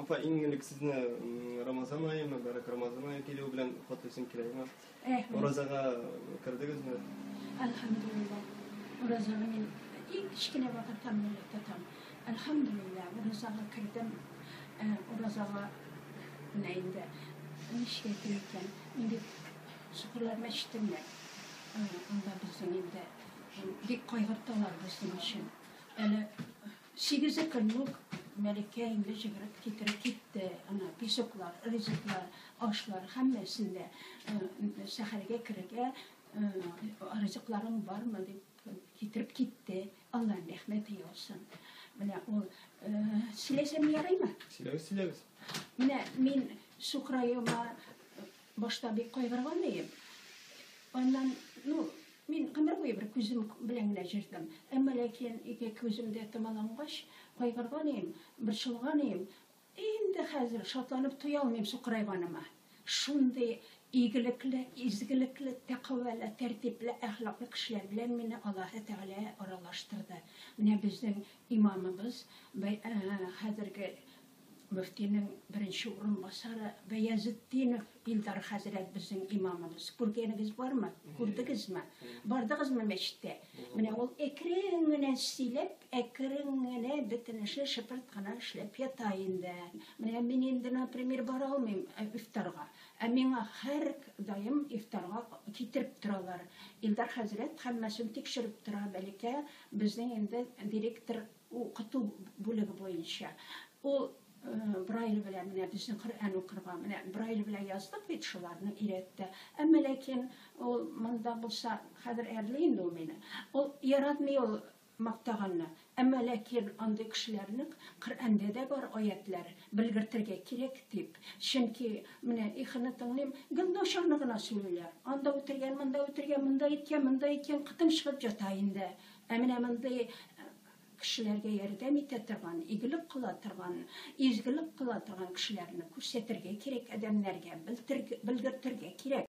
Apa ingin sizne Ramazan ayı mübarek Ramazan ayı geliyor bilen Fatih'in kirayına. Orazaga kirdinizmi? Elhamdülillah. Orazaga men ilk kişkine vakıttan melektetam. Elhamdülillah. Orazaga kirdim. Orazaga neyinde? Nişke kirken. Indi şükürler meştimle. Onda bizim indi. Dik koygartalar bizim için. Yani 8 günlük Melike İngilizce getirip gitti. Pisoklar, rızıklar, aşlar, hemmesinde seherge kirege rızıklarım var mı deyip getirip gitti. Allah'ın rahmeti olsun. O silesem yaray mı? Sileriz. Min sukrayıma başta bir koygarvanıyım. Ondan min kamera boyu bir küzüm bilen jirdim. Ama lakin iki küzümde tamalangaç koygarvanıyım, bir şılganıyım. Endi hazır şatlanıp tuyalmayım sukrayvanıma. Şunday iyilikli, izgilikli, takvalı, tertipli, ahlaklı kişiler bilen meni Allah-u Teala aralaştırdı. Mine bizim imamımız hazırki müftinin birinci orunbasarı Beyazıddin İldar Hazret bizim imamımız. Kurgeniniz var mı? Kurdunuz mu? Bardınız mı meşte? Mine ol ekreğine silip, ekreğine bitinişi şıpırtqana işlep yatayında. Mine men endi naprimер bara almayım iftarga. Amina her daim iftarga getirip turalar. İldar Hazret hammasını tekşirip tura belki bizden endi direktor okutu bölügi boyunca. O Braille bilen mine bizim Kur'an okurga mine Braille bilen yazdık ve şularını iletti. Ama lakin o manda bulsa hadir erleyin o meni. O yaratmıyor maktağını. Ama lakin andı kişilerini Kur'an'da da var ayetler bilgirtirge gerek deyip. Çünkü mine ihını tanıyım gında şarnıgına söyler. Anda oturgan, manda oturgan, mında etken kıtım çıkıp jatayında. Amine manda kişilerge yardım etetirgan, iyilik kılatirgan, izgilik kılatirgan kişilerini көрсетирге керек, adamlarga bildirtirge керек.